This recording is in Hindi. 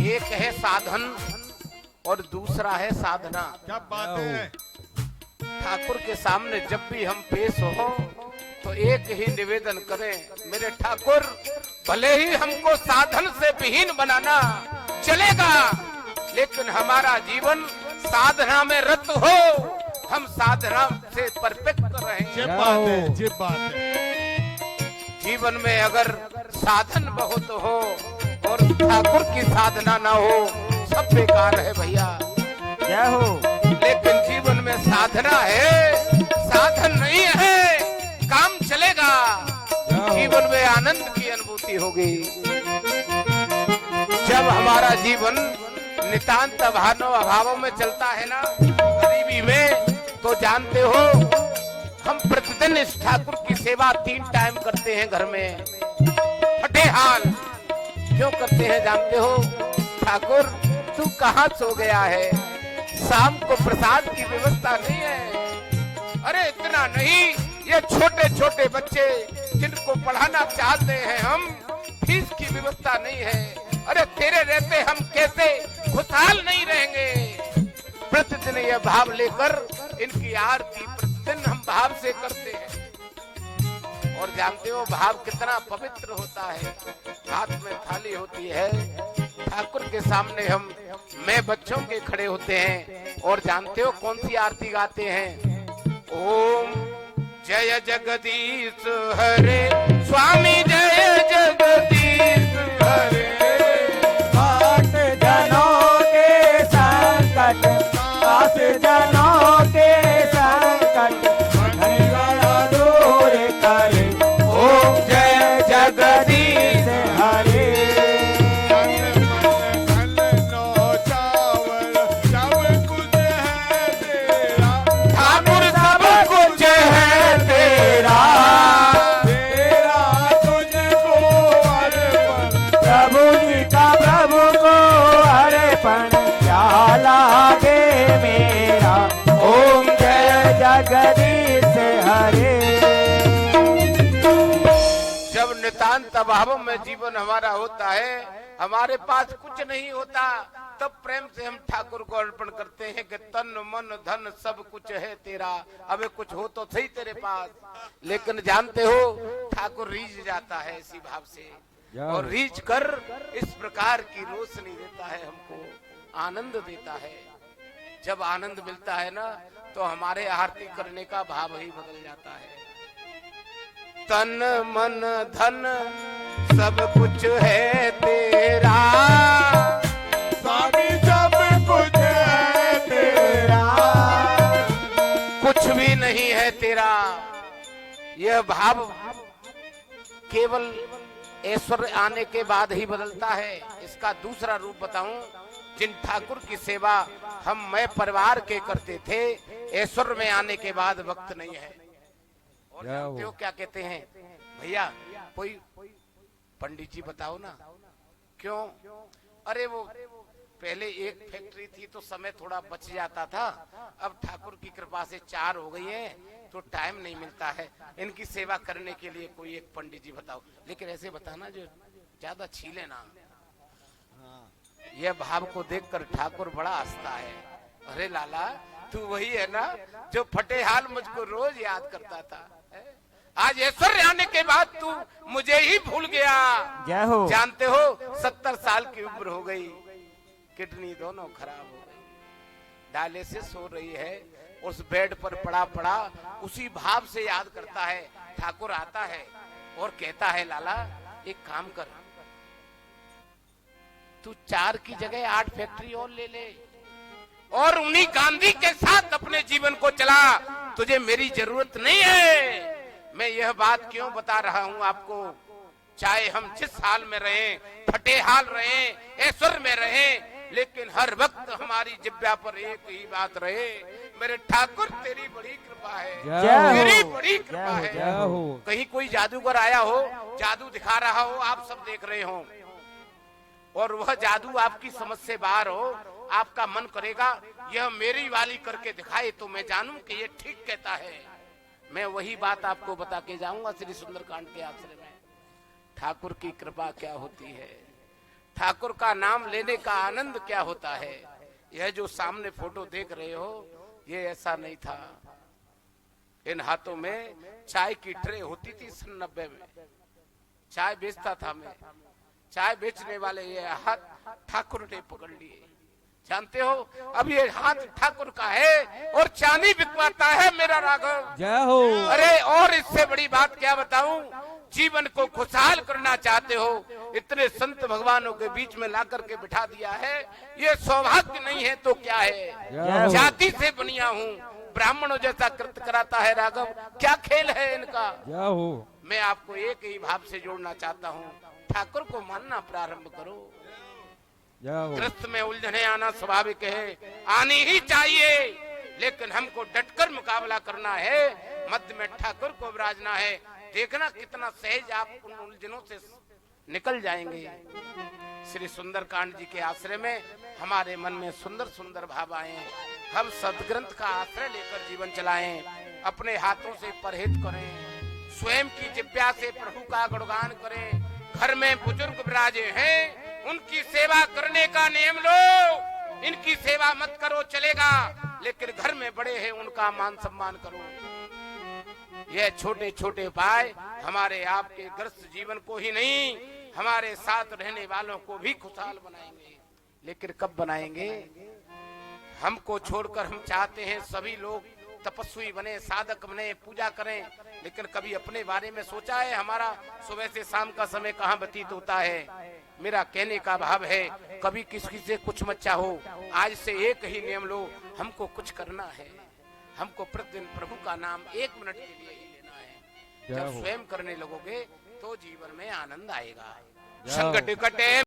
एक है साधन और दूसरा है साधना। क्या बात है। ठाकुर के सामने जब भी हम पेश हो तो एक ही निवेदन करें, मेरे ठाकुर भले ही हमको साधन से विहीन बनाना चलेगा, लेकिन हमारा जीवन साधना में रत हो, हम साधना से परफेक्ट रहें। ये बात है, ये बात है। जीवन में अगर साधन बहुत हो और ठाकुर की साधना ना हो, सब बेकार है भैया। क्या हो? लेकिन जीवन में साधना है, साधन नहीं है, काम चलेगा, जीवन में आनंद की अनुभूति होगी। जब हमारा जीवन नितांत अभावों में चलता है ना, गरीबी में, तो जानते हो हम प्रतिदिन इस ठाकुर की सेवा 3 टाइम करते हैं घर में। फटे हाल क्यों करते हैं जानते हो? ठाकुर तू कहाँ सो गया है, शाम को प्रसाद की व्यवस्था नहीं है। अरे इतना नहीं, ये छोटे छोटे बच्चे जिनको पढ़ाना चाहते हैं हम, फीस की व्यवस्था नहीं है। अरे तेरे रहते हम कैसे खुशहाल नहीं रहेंगे। प्रतिदिन यह भाव लेकर इनकी आरती प्रतिदिन हम भाव से करते हैं। और जानते हो भाव कितना पवित्र होता है। हाथ में थाली होती है, ठाकुर के सामने हम मैं बच्चों के खड़े होते हैं, और जानते हो कौन सी आरती गाते हैं? ओम जय जगदीश हरे स्वामी, जय जगदीश हरे। आठ जनों के संकट, आठ जनों के संकट दूर करे। ओम जय जगदीश हरे। ठाकुर सब कुछ है तेरा, प्रभु जी का प्रभु को अर्पण क्या लागे मेरा। ओम जय जगदीश हरे। जब नितांत अभाव में जीवन हमारा होता है, हमारे पास कुछ नहीं होता, तब प्रेम से हम ठाकुर को अर्पण करते हैं कि तन मन धन सब कुछ है तेरा, अबे कुछ हो तो सही तेरे पास। लेकिन जानते हो ठाकुर रीझ जाता है इसी भाव से, और रीझ कर इस प्रकार की रोशनी देता है, हमको आनंद देता है। जब आनंद मिलता है ना, तो हमारे आरती करने का भाव ही बदल जाता है। तन मन धन सब कुछ है तेरा, स्वामी सब कुछ है तेरा, कुछ भी नहीं है तेरा। यह भाव केवल ऐश्वर्य आने के बाद ही बदलता है। इसका दूसरा रूप बताऊं, जिन ठाकुर की सेवा हम मैं परिवार के करते थे, ऐश्वर्य में आने के बाद वक्त नहीं है। और जानते हो क्या कहते हैं? भैया कोई पंडित जी बताओ ना, क्यों? अरे वो पहले एक फैक्ट्री थी तो समय थोड़ा बच जाता था, अब ठाकुर की कृपा से 4 हो गई है, तो टाइम नहीं मिलता है। इनकी सेवा करने के लिए कोई एक पंडित जी बताओ, लेकिन ऐसे बताना जो ज्यादा छीले ना। यह भाव को देखकर ठाकुर बड़ा हंसता है। अरे लाला तू वही है ना जो फटे हाल मुझको रोज याद करता था, आज ऐश्वर्य आने के बाद तू मुझे ही भूल गया। जय हो। जानते हो 70 साल की उम्र हो गई, किडनी दोनों खराब हो गई, डायलिसिस हो रही है, उस बेड पर पड़ा पड़ा उसी भाव से याद करता है। ठाकुर आता है और कहता है लाला एक काम कर, तू 4 की जगह 8 फैक्ट्री और ले ले, और उन्हीं गांधी के साथ अपने जीवन को चला, तुझे मेरी जरूरत नहीं है। मैं यह बात क्यों बता रहा हूं आपको, चाहे हम जिस हाल में रहें, फटे हाल रहें, ऐश्वर्य में रहें, लेकिन हर वक्त हमारी जिब्या पर एक ही बात रहे, मेरे ठाकुर तेरी बड़ी कृपा है, तेरी बड़ी कृपा है। कहीं कोई जादूगर आया हो, जादू दिखा रहा हो, आप सब देख रहे हो, और वह जादू आपकी समझ से बाहर हो, आपका मन करेगा यह मेरी वाली करके दिखाए तो मैं जानूं कि ये ठीक कहता है। मैं वही बात आपको बता के जाऊंगा श्री सुंदरकांड के आश्रय में। ठाकुर की कृपा क्या होती है, ठाकुर का नाम लेने का आनंद क्या होता है। यह जो सामने फोटो देख रहे हो, ये ऐसा नहीं था। इन हाथों में चाय की ट्रे होती थी सन 90 में, चाय बेचता था मैं। चाय बेचने वाले ये हाथ ठाकुर ने पकड़ लिए, जानते हो। अब ये हाथ ठाकुर का है और चांदी बिकवाता है मेरा राघव। जय हो। अरे और इससे बड़ी बात क्या बताऊं। जीवन को खुशहाल करना चाहते हो, इतने संत भगवानों के बीच में ला करके बिठा दिया है। ये सौभाग्य नहीं है तो क्या है। जाति से बनिया हूँ, ब्राह्मणों जैसा कृत कराता है राघव। क्या खेल है इनका। मैं आपको एक ही भाव से जोड़ना चाहता हूँ, ठाकुर को मानना प्रारंभ करो। ग्रस्त में उलझने आना स्वाभाविक है, आनी ही चाहिए, लेकिन हमको डटकर मुकाबला करना है। मध्य में ठाकुर को विराजना है। देखना कितना सहज आप उन उलझनों से निकल जाएंगे। श्री सुंदरकांड जी के आश्रय में हमारे मन में सुंदर सुंदर भाव आए। हम सदग्रंथ का आश्रय लेकर जीवन चलाएं, अपने हाथों से परहेज करें, स्वयं की जिह्वा से प्रभु का गुणगान करें। घर में बुजुर्ग विराजे हैं, उनकी सेवा करने का नियम लो। इनकी सेवा मत करो चलेगा, लेकिन घर में बड़े हैं उनका मान सम्मान करो। यह छोटे छोटे उपाय हमारे आपके ग्रस्त जीवन को ही नहीं, हमारे साथ रहने वालों को भी खुशहाल बनाएंगे। लेकिन कब बनाएंगे। हमको छोड़कर हम चाहते हैं सभी लोग तपस्वी बने, साधक बने, पूजा करें, लेकिन कभी अपने बारे में सोचा है। हमारा सुबह से शाम का समय कहाँ व्यतीत होता है। मेरा कहने का भाव है, कभी किसी से कुछ मत चाहो, आज से एक ही नियम लो, हमको कुछ करना है। हमको प्रतिदिन प्रभु का नाम 1 मिनट के लिए ही लेना है। जब स्वयं करने लगोगे तो जीवन में आनंद आएगा। संकट कटे